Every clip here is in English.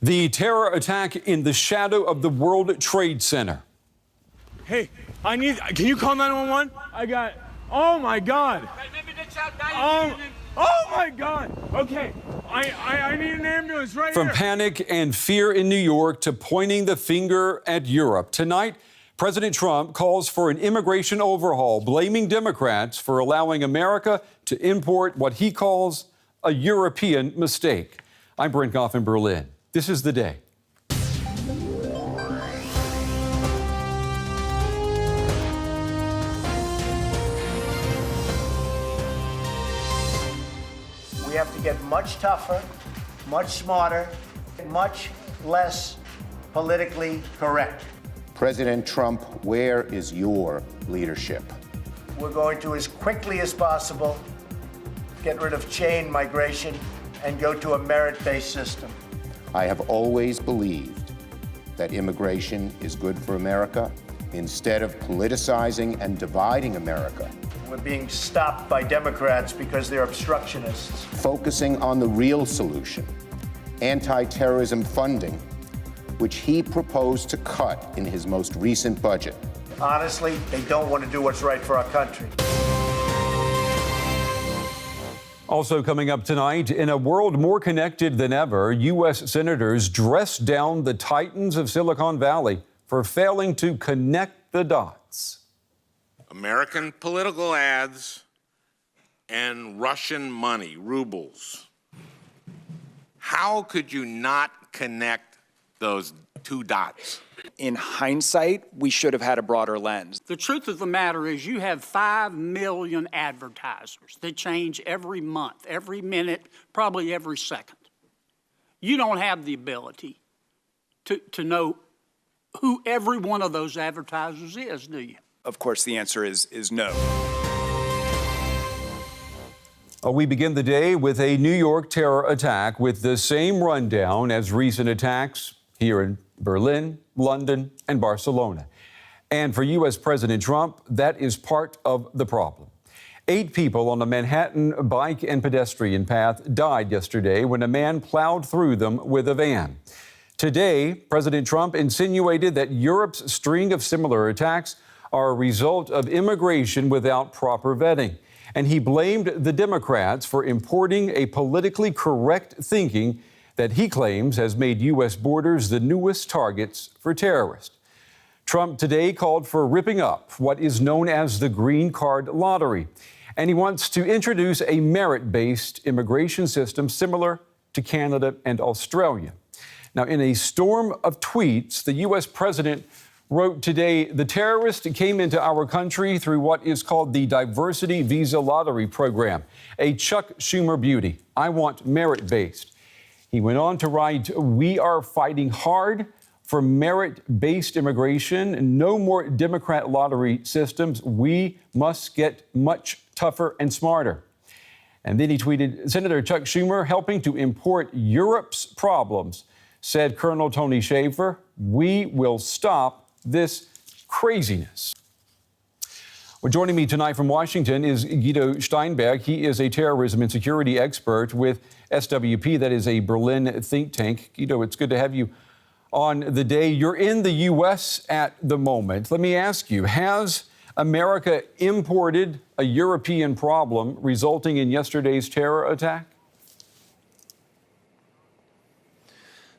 The terror attack in the shadow of the World Trade Center. Hey, can you call 911? Oh my God. Oh my God. Okay, I need an ambulance right From here. panic and fear in New York to pointing the finger at Europe. Tonight, President Trump calls for an immigration overhaul, blaming Democrats for allowing America to import what he calls a European mistake. I'm Brent Goff in Berlin. This is The Day. We have to get much tougher, much smarter, much less politically correct. President Trump, where is your leadership? We're going to, as quickly as possible, get rid of chain migration and go to a merit-based system. I have always believed that immigration is good for America. Instead of politicizing and dividing America, We're being stopped by Democrats because they're obstructionists. focusing on the real solution, anti-terrorism funding, which he proposed to cut in his most recent budget. Honestly, they don't want to do what's right for our country. Also coming up tonight, in a world more connected than ever, U.S. senators dress down the titans of Silicon Valley for failing to connect the dots. American political ads and Russian money, rubles. How could you not connect those two dots? In hindsight, we should have had a broader lens. The truth of the matter is you have 5 million advertisers that change every month, every minute, probably every second. You don't have the ability to know who every one of those advertisers is, do you? Of course, the answer is no. We begin the day with a New York terror attack with the same rundown as recent attacks here in Berlin, London, and Barcelona. And for U.S. President Trump, that is part of the problem. 8 people on a Manhattan bike and pedestrian path died yesterday when a man plowed through them with a van. Today, President Trump insinuated that Europe's string of similar attacks are a result of immigration without proper vetting. And he blamed the Democrats for importing a politically correct thinking that he claims has made U.S. borders the newest targets for terrorists. Trump today called for ripping up what is known as the green card lottery. And he wants to introduce a merit-based immigration system similar to Canada and Australia. Now, in a storm of tweets, the U.S. president wrote today, the terrorist came into our country through what is called the Diversity Visa Lottery Program, a Chuck Schumer beauty. I want merit-based. He went on to write, we are fighting hard for merit-based immigration, no more Democrat lottery systems. We must get much tougher and smarter. And then he tweeted, Senator Chuck Schumer helping to import Europe's problems, said Colonel Tony Shaffer. We will stop this craziness. Well, joining me tonight from Washington is Guido Steinberg. He is a terrorism and security expert with SWP, that is a Berlin think tank. Guido, it's good to have you on the day. You're in the U.S. at the moment. Let me ask you, has America imported a European problem resulting in yesterday's terror attack?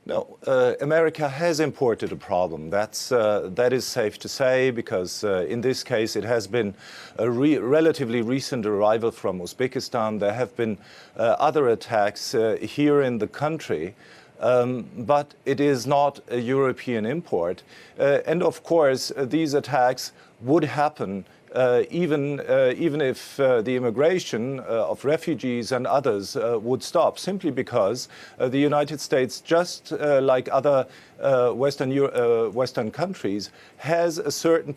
No, America has imported a problem. That is safe to say, because in this case it has been a relatively recent arrival from Uzbekistan. There have been other attacks here in the country, but it is not a European import. And of course, these attacks would happen even if the immigration of refugees and others would stop, simply because the United States, just like other Western countries, has a certain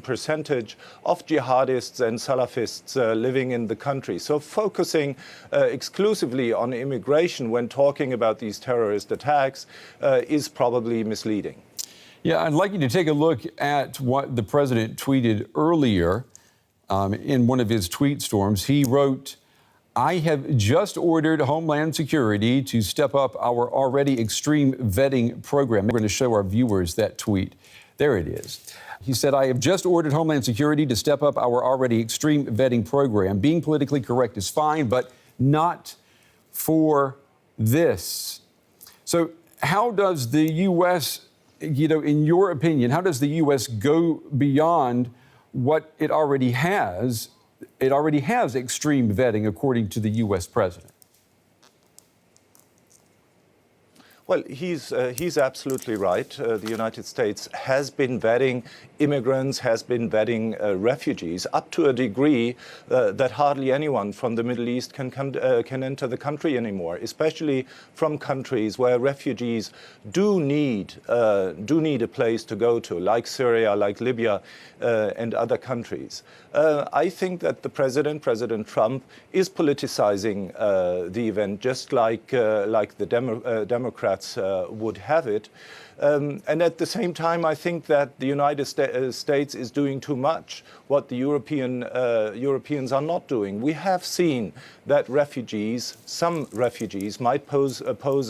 percentage of jihadists and Salafists living in the country. So focusing exclusively on immigration when talking about these terrorist attacks is probably misleading. Yeah, I'd like you to take a look at what the president tweeted earlier in one of his tweet storms. He wrote, I have just ordered Homeland Security to step up our already extreme vetting program. We're going to show our viewers that tweet. There it is. He said, I have just ordered Homeland Security to step up our already extreme vetting program. Being politically correct is fine, but not for this. So how does the U.S., in your opinion, how does the U.S. go beyond what it already has? It already has extreme vetting, according to the U.S. president. Well, he's absolutely right. The United States has been vetting immigrants, has been vetting refugees up to a degree that hardly anyone from the Middle East can enter the country anymore, especially from countries where refugees do need a place to go to, like Syria, like Libya, and other countries. I think that the President Trump, is politicizing the event, just like the Democrats would have it. And at the same time, I think that the United States is doing too much, what the Europeans are not doing. We have seen that some refugees might pose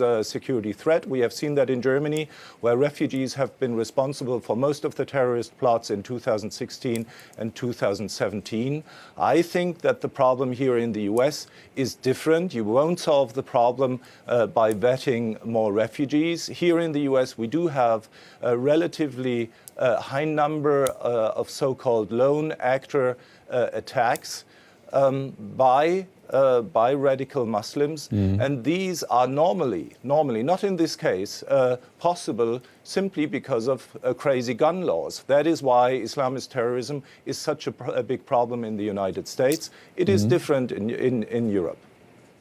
a security threat. We have seen that in Germany, where refugees have been responsible for most of the terrorist plots in 2016 and 2017. I think that the problem here in the US is different. You won't solve the problem by vetting more refugees. Here in the US, we do have a relatively high number of so-called lone actor attacks by radical Muslims, and these are normally, not in this case, possible simply because of crazy gun laws. That is why Islamist terrorism is such a big problem in the United States. It is different in Europe.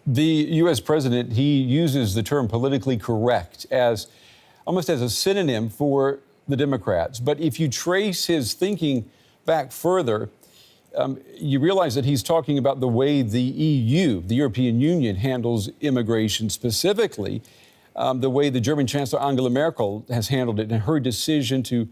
The U.S. president, he uses the term politically correct as almost as a synonym for the Democrats. But if you trace his thinking back further, you realize that he's talking about the way the EU, the European Union, handles immigration, specifically the way the German Chancellor Angela Merkel has handled it and her decision to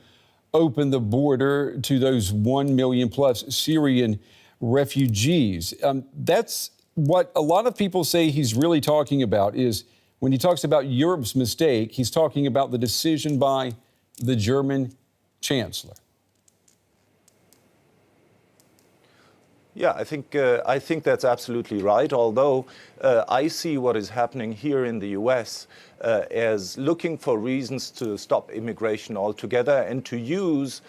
open the border to those 1 million plus Syrian refugees. That's what a lot of people say he's really talking about is when he talks about Europe's mistake, he's talking about the decision by the German Chancellor. Yeah, I think that's absolutely right. Although I see what is happening here in the U.S. As looking for reasons to stop immigration altogether and to use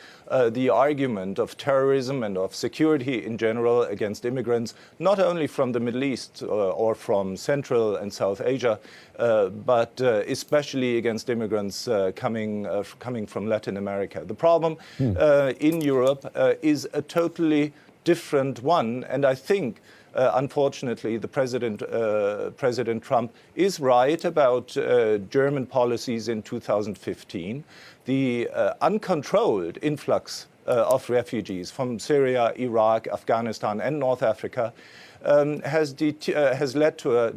the argument of terrorism and of security in general against immigrants, not only from the Middle East or from Central and South Asia, but especially against immigrants coming from Latin America. The problem in Europe is a totally different one, and I think, unfortunately, the President Trump is right about German policies in 2015. The uncontrolled influx of refugees from Syria, Iraq, Afghanistan, and North Africa has led to a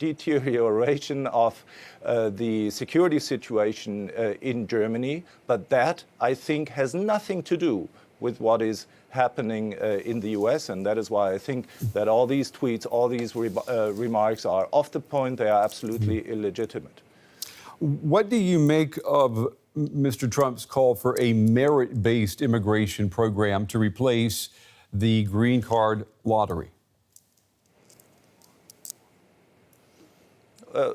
deterioration of the security situation in Germany, but that, I think, has nothing to do with what is happening in the US, and that is why I think that all these tweets, all these remarks are off the point. They are absolutely illegitimate. What do you make of Mr. Trump's call for a merit-based immigration program to replace the green card lottery?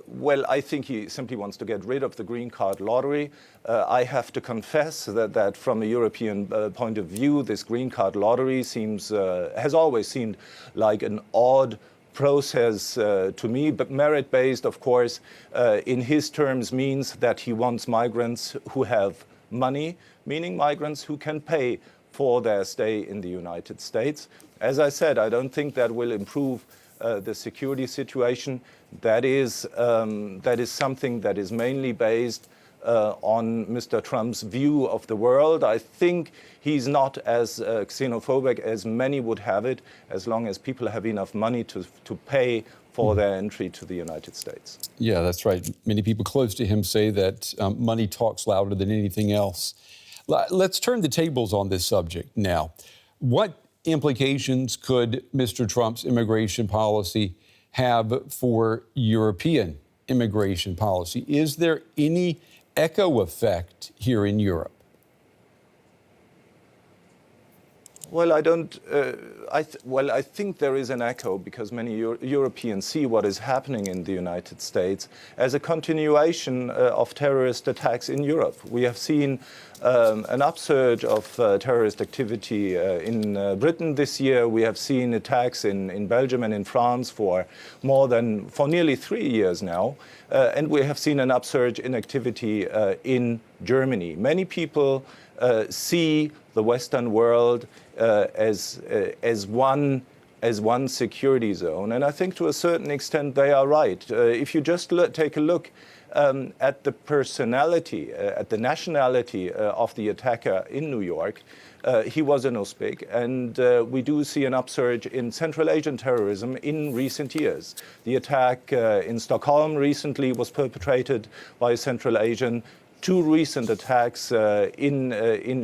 Well, I think he simply wants to get rid of the green card lottery. I have to confess that from a European point of view, this green card lottery has always seemed like an odd process to me, but merit-based, of course, in his terms means that he wants migrants who have money, meaning migrants who can pay for their stay in the United States. As I said, I don't think that will improve the security situation. That is something that is mainly based on Mr. Trump's view of the world. I think he's not as xenophobic as many would have it, as long as people have enough money to pay for their entry to the United States. Yeah, that's right. Many people close to him say that money talks louder than anything else. Let's turn the tables on this subject now. What implications could Mr. Trump's immigration policy have for European immigration policy? Is there any echo effect here in Europe? Well, I think there is an echo because many Europeans see what is happening in the United States as a continuation of terrorist attacks in Europe. We have seen an upsurge of terrorist activity in Britain this year. We have seen attacks in Belgium and in France for nearly 3 years now. And we have seen an upsurge in activity in Germany. Many people see the Western world as one security zone, and I think to a certain extent they are right. If you just take a look at the personality, at the nationality of the attacker in New York, he was an Uzbek, and we do see an upsurge in Central Asian terrorism in recent years. The attack in Stockholm recently was perpetrated by a Central Asian. 2 recent attacks in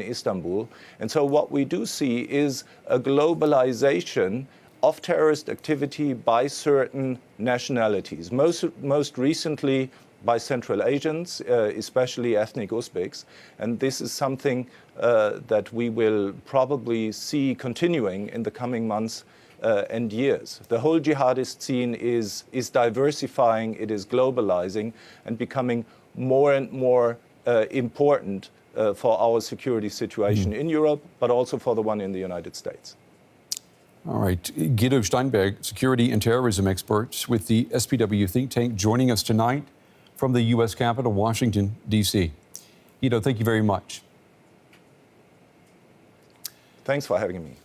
Istanbul. And so what we do see is a globalization of terrorist activity by certain nationalities, most recently by Central Asians, especially ethnic Uzbeks. And this is something that we will probably see continuing in the coming months and years. The whole jihadist scene is diversifying, it is globalizing and becoming more and more important for our security situation in Europe, but also for the one in the United States. All right. Guido Steinberg, security and terrorism expert with the SPW think tank, joining us tonight from the U.S. Capitol, Washington, D.C. Guido, thank you very much. Thanks for having me.